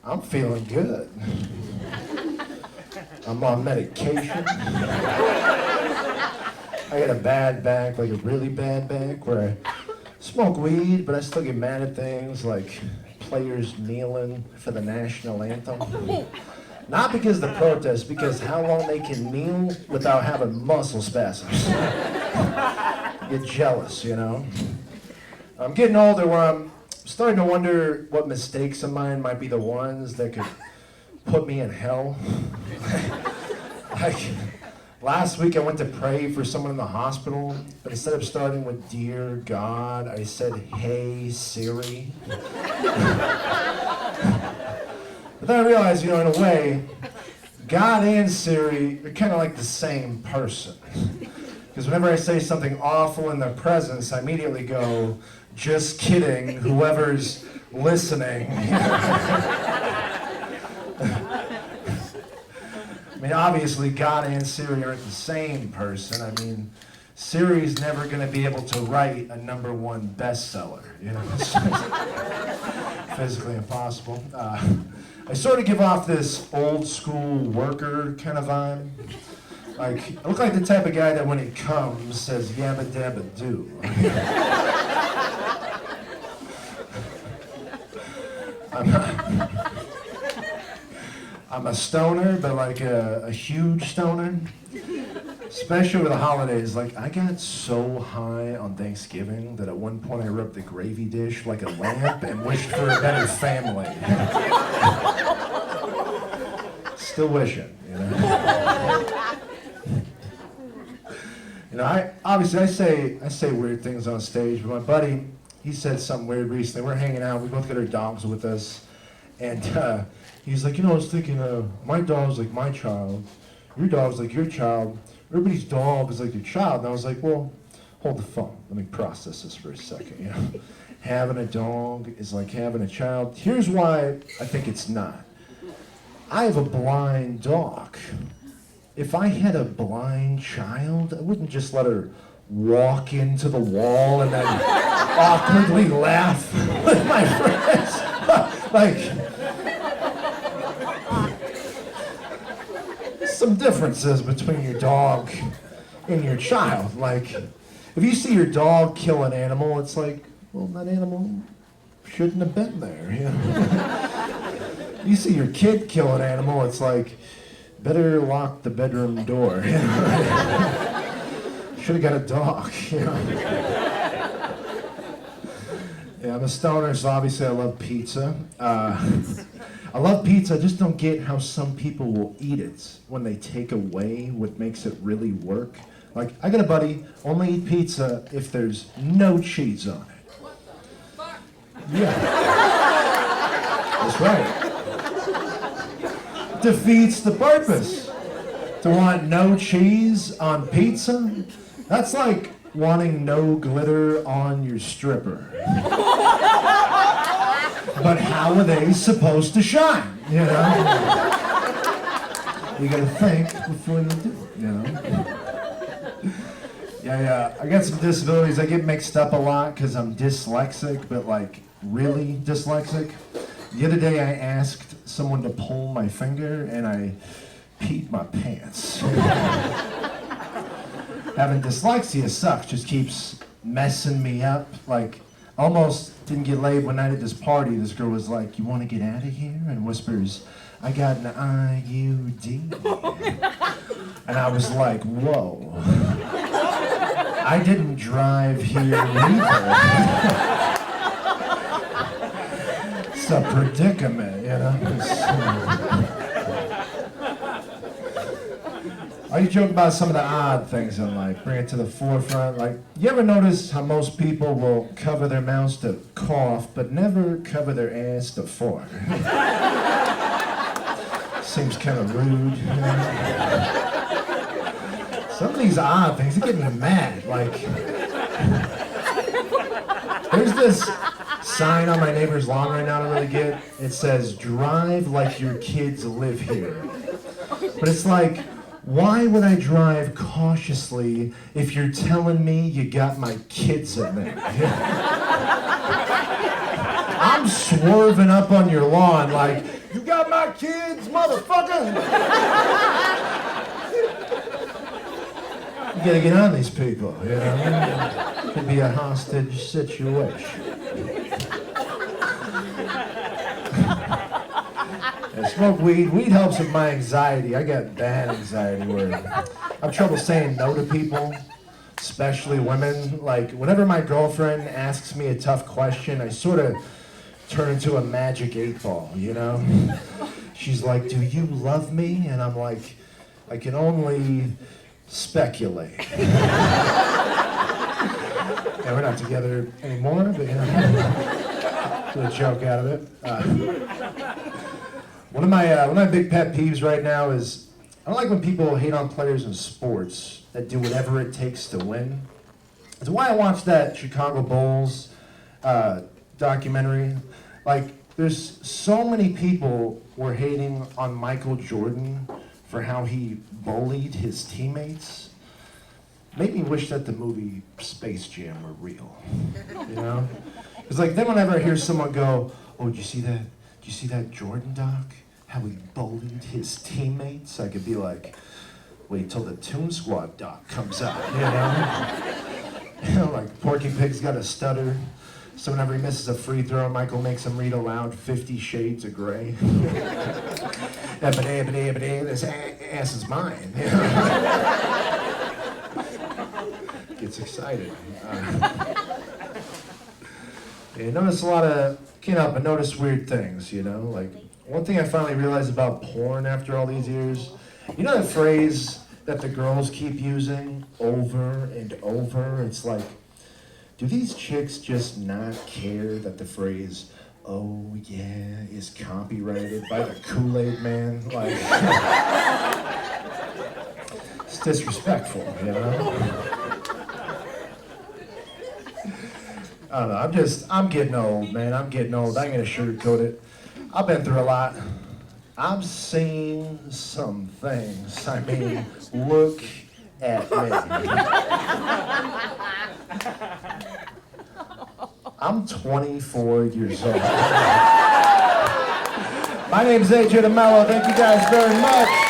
I'm feeling good. I'm on medication. I got a bad back, like a really bad back, where I smoke weed, but I still get mad at things like players kneeling for the national anthem. Not because of the protest, because how long they can kneel without having muscle spasms. Get jealous, you know? I'm getting older where I'm starting to wonder what mistakes of mine might be the ones that could put me in hell. Like, last week I went to pray for someone in the hospital, but instead of starting with "Dear God," I said, "Hey Siri." But then I realized, in a way, God and Siri are kind of like the same person. Because whenever I say something awful in their presence, I immediately go, "Just kidding, whoever's listening." I mean, obviously, God and Siri aren't the same person. I mean, Siri's never going to be able to write a #1 bestseller. It's physically impossible. I sort of give off this old school worker kind of vibe. Like, I look like the type of guy that when he comes says yabba dabba doo. I'm a stoner, but like a huge stoner. Especially with the holidays. Like, I got so high on Thanksgiving that at one point I rubbed the gravy dish like a lamp and wished for a better family. Still wishing, I say weird things on stage, but my buddy, he said something weird recently. We're hanging out, we both got our dogs with us, and he's like, I was thinking, my dog's like my child, your dog's like your child, everybody's dog is like your child. And I was like, well, hold the phone, let me process this for a second, Having a dog is like having a child. Here's why I think it's not. I have a blind dog. If I had a blind child, I wouldn't just let her walk into the wall and then awkwardly laugh with my friends. Some differences between your dog and your child. Like, if you see your dog kill an animal, it's like, well, that animal shouldn't have been there. You see your kid kill an animal, it's like, better lock the bedroom door. Should have got a dog. Yeah, I'm a stoner, so obviously I love pizza. I love pizza, I just don't get how some people will eat it when they take away what makes it really work. Like, I got a buddy, only eat pizza if there's no cheese on it. What the fuck? Yeah. That's right. Defeats the purpose. To want no cheese on pizza? That's like wanting no glitter on your stripper. But how are they supposed to shine, You gotta think before you do it, Yeah, I got some disabilities. I get mixed up a lot because I'm dyslexic, but like really dyslexic. The other day I asked someone to pull my finger and I peed my pants. Having dyslexia sucks, just keeps messing me up. Like, almost didn't get laid one night at this party. This girl was like, "You want to get out of here?" And whispers, "I got an IUD." And I was like, whoa. I didn't drive here either. It's a predicament, I joke about some of the odd things in life, bring it to the forefront. Like, you ever notice how most people will cover their mouths to cough, but never cover their ass to fart? Seems kind of rude. Some of these odd things, they get me mad. Like, there's this sign on my neighbor's lawn right now I don't really get. It says, "Drive like your kids live here." But it's like, why would I drive cautiously if you're telling me you got my kids in there? I'm swerving up on your lawn like, got my kids, motherfucker. You gotta get on these people, you know? It could be a hostage situation. I smoke weed. Weed helps with my anxiety. I got bad anxiety where I have trouble saying no to people, especially women. Like, whenever my girlfriend asks me a tough question, I sort of turn into a magic 8-ball, you know? She's like, do you love me? And I'm like, I can only speculate. Yeah, we're not together anymore, but you know, do a joke out of it. One of my big pet peeves right now is I don't like when people hate on players in sports that do whatever it takes to win. It's why I watched that Chicago Bulls documentary. Like, there's so many people were hating on Michael Jordan for how he bullied his teammates. Made me wish that the movie Space Jam were real, you know? It's like, then whenever I hear someone go, oh, did you see that? Did you see that Jordan doc? How he bullied his teammates? I could be like, wait till the Toon Squad doc comes out, you know? You know, like Porky Pig's got a stutter. So whenever he misses a free throw, Michael makes him read aloud 50 Shades of Grey. This ass is mine. You know? Gets excited. You notice a lot of, can't help but notice weird things, you know? Like, one thing I finally realized about porn after all these years, you know that phrase that the girls keep using over and over? It's like, do these chicks just not care that the phrase, oh yeah, is copyrighted by the Kool-Aid Man? Like, it's disrespectful, you know? I don't know, I'm getting old, man. I'm getting old. I ain't gonna sugarcoat it. I've been through a lot. I've seen some things. I mean, look at me. I'm 24 years old. My name's DeMello. Thank you guys very much.